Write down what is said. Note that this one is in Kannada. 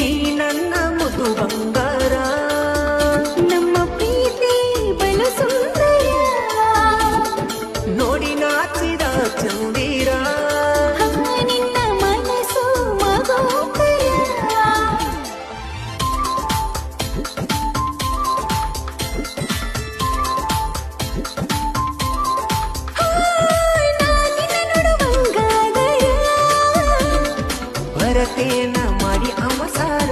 ನೀ ನನ್ನ ಮುದು ಬಂಗಾರ ನಮ್ಮ ಪ್ರೀತಿ ಬಲು ಸುಂದರ ನೋಡಿ ನಾಚಿದ ಚಂದಿರ ನಿನ್ನ ಮನಸ್ಸು ಮಗೋಪರ ಭರತೇನ ಮಾಡಿ ಅವಸಾರ